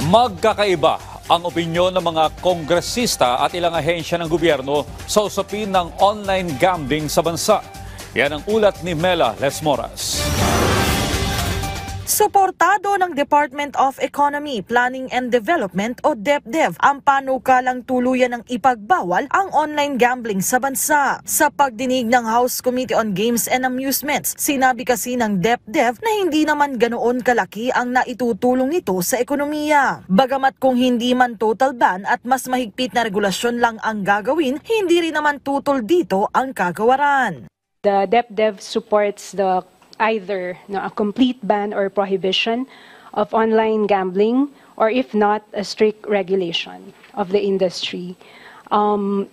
Magkakaiba ang opinyon ng mga kongresista at ilang ahensya ng gobyerno sa usapin ng online gambling sa bansa. Yan ang ulat ni Mela Lesmoras. Suportado ng Department of Economy, Planning and Development o DepDev ang panukalang tuluyan ng ipagbawal ang online gambling sa bansa. Sa pagdinig ng House Committee on Games and Amusements, sinabi kasi ng DepDev na hindi naman ganoon kalaki ang naitutulong nito sa ekonomiya. Bagamat kung hindi man total ban at mas mahigpit na regulasyon lang ang gagawin, hindi rin naman tutol dito ang kagawaran. The DepDev supports either a complete ban or prohibition of online gambling, or if not, a strict regulation of the industry.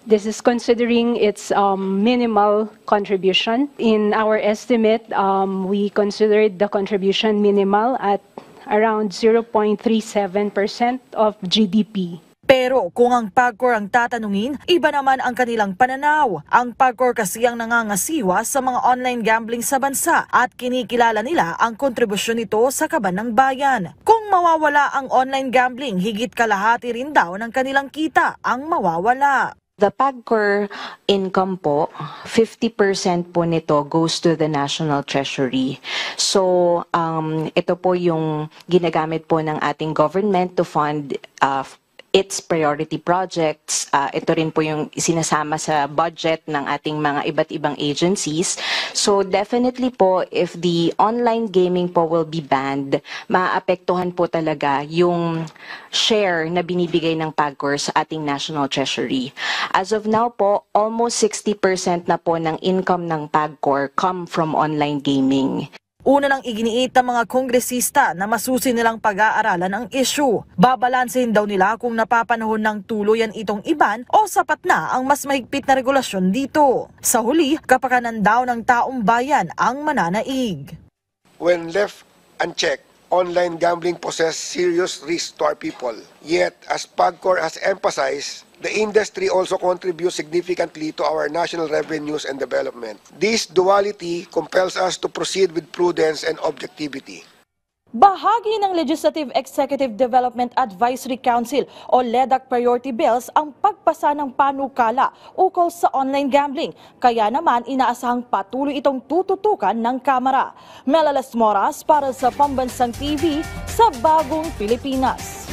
This is considering its minimal contribution. In our estimate, we considered the contribution minimal at around 0.37% of GDP. Pero kung ang PAGCOR ang tatanungin, iba naman ang kanilang pananaw. Ang PAGCOR kasi ang nangangasiwa sa mga online gambling sa bansa at kinikilala nila ang kontribusyon nito sa kaban ng bayan. Kung mawawala ang online gambling, higit kalahati rin daw ng kanilang kita ang mawawala. The PAGCOR income po, 50% po nito goes to the National Treasury. So, ito po yung ginagamit po ng ating government to fund its priority projects. Ito rin po yung sinasama sa budget ng ating mga iba't ibang agencies. So definitely po, if the online gaming po will be banned, maapektuhan po talaga yung share na binibigay ng PAGCOR sa ating National Treasury. As of now po, almost 60% na po ng income ng PAGCOR come from online gaming. Una nang iginiit ng mga kongresista na masusi nilang pag-aaralan ang issue. Babalansehin daw nila kung napapanahon ng tuluyan itong iban o sapat na ang mas mahigpit na regulasyon dito. Sa huli, kapakanan daw ng taong bayan ang mananaig. When left unchecked, online gambling poses serious risk to our people. Yet, as PAGCOR has emphasized, the industry also contributes significantly to our national revenues and development. This duality compels us to proceed with prudence and objectivity. Bahagi ng Legislative Executive Development Advisory Council o LEDAC priority bills ang pagpasa ng panukala ukol sa online gambling. Kaya naman inaasahang patuloy itong tututukan ng Kamara. Mela Lesmoras para sa Pambansang TV sa Bagong Pilipinas.